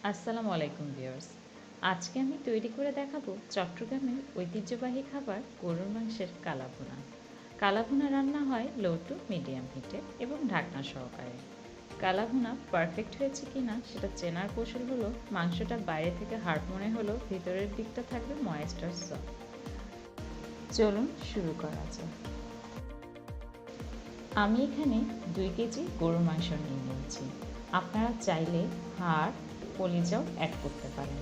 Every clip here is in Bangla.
আসসালামু আলাইকুম ভিউয়ার্স। আজকে আমি তৈরি করে দেখাবো চট্টগ্রামের ঐতিহ্যবাহী খাবার গরুর মাংসের কালাভুনা। কালাভুনা রান্না হয় লো টু মিডিয়াম হিটে এবং ঢাকনা সহকারে। কালাভুনা পারফেক্ট হয়েছে কিনা সেটা চেনার কৌশল হলো মাংসটা বাইরে থেকে হার্ড মনে হলেও ভিতরের দিকটা থাকবে ময়েস্ট আর সফট। চলুন শুরু করা যাক। আমি এখানে 2 কেজি গরুর মাংস নিয়ে নিয়েছি। আপনারা চাইলে হাড় কলিজাও অ্যাড করতে পারেন।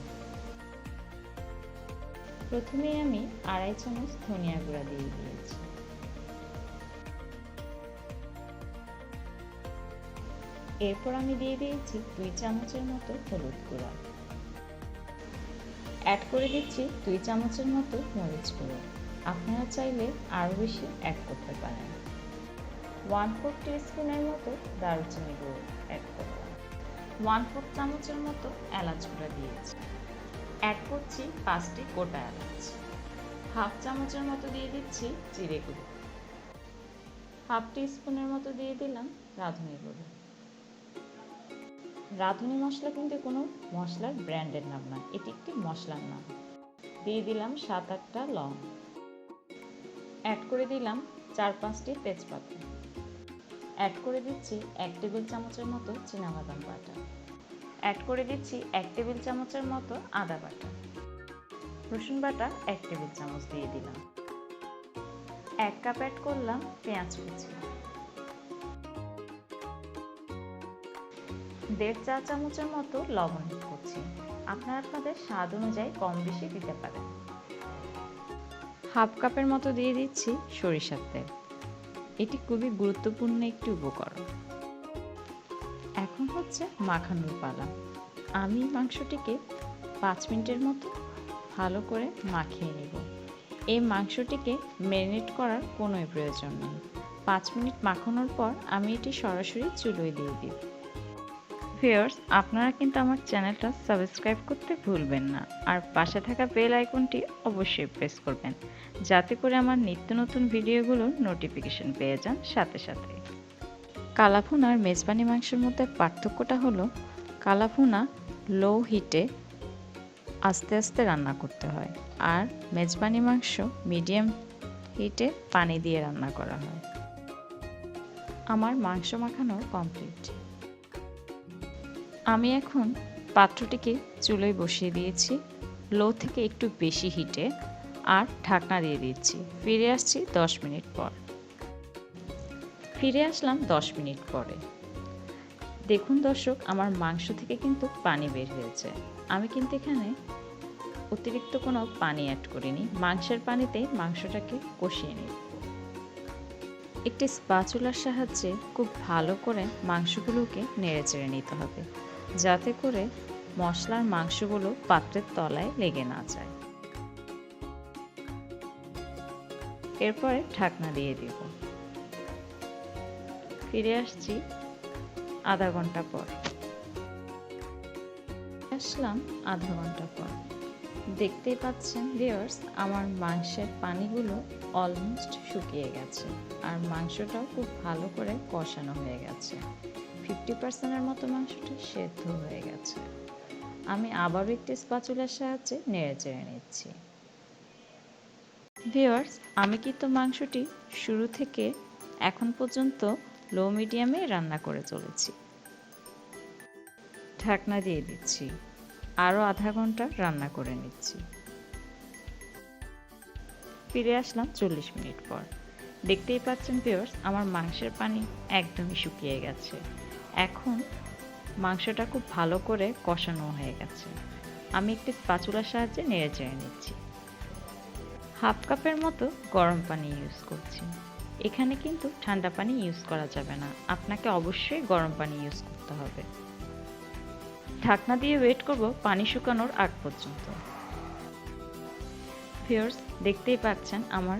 প্রথমে আমি 2.5 চামচ ধনিয়া গুঁড়া দিয়ে দিয়েছি। এরপর আমি দিয়ে দিয়েছি 2 চামচের মতো হলুদ গুঁড়া। অ্যাড করে দিচ্ছি 2 চামচের মতো মরিচ গুঁড়ো। আপনারা চাইলে আরও বেশি অ্যাড করতে পারেন। 1/4 টিস্পুনের মতো দারুচিনি গুঁড়ো অ্যাড করলাম। 1/4 চামচের মতো এলাচ গুঁড়া দিয়েছি। অ্যাড করছি 5টি গোটা এলাচ। হাফ চামচের মতো দিয়ে দিচ্ছি জিরে গুঁড়ো। হাফ টিস্পুনের মতো দিয়ে দিলাম রাঁধুনি গুঁড়ো। রাঁধুনি মশলা কিন্তু কোনো মশলার ব্র্যান্ডের নাম না, এটি একটি মশলার নাম। দিয়ে দিলাম 7-8টা লং। অ্যাড করে দিলাম 4-5টি তেজপাতা। অ্যাড করে দিচ্ছি 1 টেবিল চামচের মতো চীনাবাদাম বাটা। অ্যাড করে দিচ্ছি 1 টেবিল চামচের মতো আদা বাটা। রসুন বাটা 1 টেবিল চামচ দিয়ে দিলাম। 1 কাপ অ্যাড করলাম পেঁয়াজ কুচি। 1.5 চা চামচের মতো লবণ অ্যাড করছি। আপনারা আপনাদের স্বাদ অনুযায়ী কম বেশি দিতে পারেন। হাফ কাপের মতো দিয়ে দিচ্ছি সরিষার তেল। এটি খুবই গুরুত্বপূর্ণ একটি উপকরণ। এখন হচ্ছে মাখানোর পালা। আমি মাংসটিকে 5 মিনিটের মতো ভালো করে মাখিয়ে নেব। এই মাংসটিকে ম্যারিনেট করার কোনোই প্রয়োজন নেই। 5 মিনিট মাখানোর পর আমি এটি সরাসরি চুলোয় দিয়ে দিব। ভিউয়ার্স, আপনারা কিন্তু আমার চ্যানেলটা সাবস্ক্রাইব করতে ভুলবেন না, আর পাশে থাকা বেল আইকনটি অবশ্যই প্রেস করবেন, যাতে করে আমার নিত্য নতুন ভিডিওগুলোর নোটিফিকেশন পেয়ে যান সাথে সাথে। কালাভুনা আর মেজবানি মাংসের মধ্যে পার্থক্যটা হলো কালাভুনা লো হিটে আস্তে আস্তে রান্না করতে হয়, আর মেজবানি মাংস মিডিয়াম হিটে পানি দিয়ে রান্না করা হয়। আমার মাংস মাখানো কমপ্লিট। আমি এখন পাত্রটিকে চুলোয় বসিয়ে দিয়েছি লো থেকে একটু বেশি হিটে, আর ঢাকনা দিয়ে দিচ্ছি। ফিরে আসছি 10 মিনিট পর। ফিরে আসলাম 10 মিনিট পরে। দেখুন দর্শক, আমার মাংস থেকে কিন্তু পানি বের হয়েছে। আমি কিন্তু এখানে অতিরিক্ত কোনো পানি অ্যাড করিনি, মাংসের পানিতেই মাংসটাকে কষিয়ে নিব। একটি স্প্যাচুলার সাহায্যে খুব ভালো করে মাংসগুলোকে নেড়েচেড়ে নিতে হবে, যাতে করে মশলার মাংসগুলো পাত্রের তলায় লেগে না যায়। এরপরে ঢাকনা দিয়ে দিব। ফিরে আসছি আধা ঘন্টা পর। আসলাম আধা ঘন্টা পর। দেখতেই পাচ্ছেন ভিউয়ার্স, আমার মাংসের পানিগুলো অলমোস্ট শুকিয়ে গেছে, আর মাংসটাও খুব ভালো করে কষানো হয়ে গেছে। 50%-এর মতো মাংসটা সেদ্ধ হয়ে গেছে। আমি আবারও একটি স্প্যাচুলার সাহায্যে নেড়েচেড়ে নিচ্ছি। ভিউয়ার্স, আমি কিন্তু মাংসটি শুরু থেকে এখন পর্যন্ত লো মিডিয়ামে রান্না করে চলেছি। ঢাকনা দিয়ে দিচ্ছি। আরও আধা ঘন্টা রান্না করে নিচ্ছি। ফিরে আসলাম 40 মিনিট পর। দেখতেই পাচ্ছেন ভিউয়ার্স, আমার মাংসের পানি একদমই শুকিয়ে গেছে। এখন মাংসটা খুব ভালো করে কষানো হয়ে গেছে। আমি একটি স্প্যাচুলার সাহায্যে নেড়েচেড়ে নিচ্ছি। হাফ কাপের মতো গরম পানি ইউজ করছি। এখানে কিন্তু ঠান্ডা পানি ইউজ করা যাবে না, আপনাকে অবশ্যই গরম পানি ইউজ করতে হবে। ঢাকনা দিয়ে ওয়েট করব পানি শুকানোর আগ পর্যন্ত। ভিউয়ার্স, দেখতেই পাচ্ছেন আমার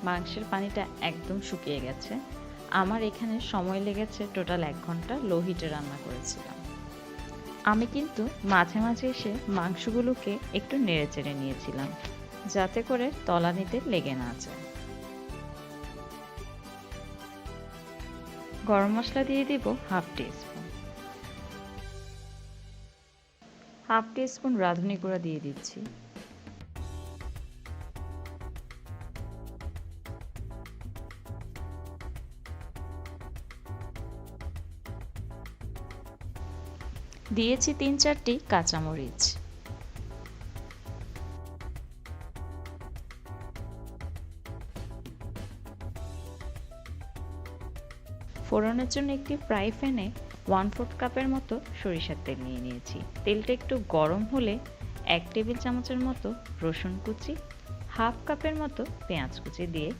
মাংসের পানিটা একদম শুকিয়ে গেছে। আমার এখানে সময় লেগেছে টোটাল 1 ঘন্টা লো হিটে রান্না করেছিলাম। আমি কিন্তু মাঝে মাঝে এসে মাংসগুলোকে একটু নেড়েচেড়ে নিয়েছিলাম, যাতে করে তলানিতে লেগে না যায়। গরম মশলা দিয়ে দিব হাফ টিস্পুন। হাফ টিস্পুন রাঁধুনি গুঁড়া দিয়ে দিচ্ছি। দিয়েছি ৩-৪টি কাঁচামরিচ। ফোড়নের জন্য একটি ফ্রাই প্যানে 1/4 কাপের মতো সরিষার তেল নিয়ে নিয়েছি। তেলটা একটু গরম হলে 1 টেবিল চামচের মতো রসুন কুচি, হাফ কাপের মতো পেঁয়াজ কুচি দিয়ে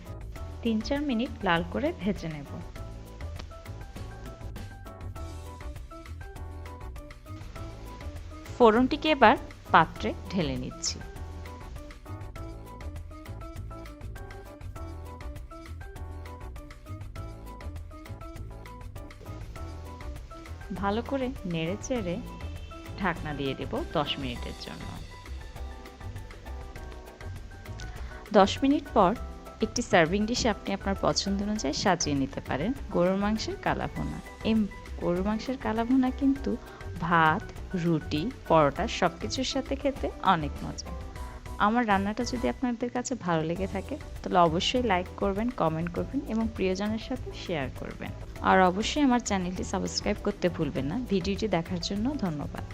৩-৪ মিনিট লাল করে ভেজে নেব। ফোড়নটিকে এবার পাত্রে ঢেলে নিচ্ছি। ভালো করে নেড়ে চেড়ে ঢাকনা দিয়ে দেব 10 মিনিটের জন্য। 10 মিনিট পর একটি সার্ভিং ডিশে আপনি আপনার পছন্দ অনুযায়ী সাজিয়ে নিতে পারেন গরুর মাংসের কালাভুনা। এই গরুর মাংসের কালাভুনা কিন্তু ভাত, রুটি, পরোটা সব কিছুর সাথে খেতে অনেক মজা। আমার রান্নাটা যদি আপনাদের কাছে ভালো লেগে থাকে তাহলে অবশ্যই লাইক করবেন, কমেন্ট করবেন এবং প্রিয়জনের সাথে শেয়ার করবেন। আর অবশ্যই আমার চ্যানেলটি সাবস্ক্রাইব করতে ভুলবেন না। ভিডিওটি দেখার জন্য ধন্যবাদ।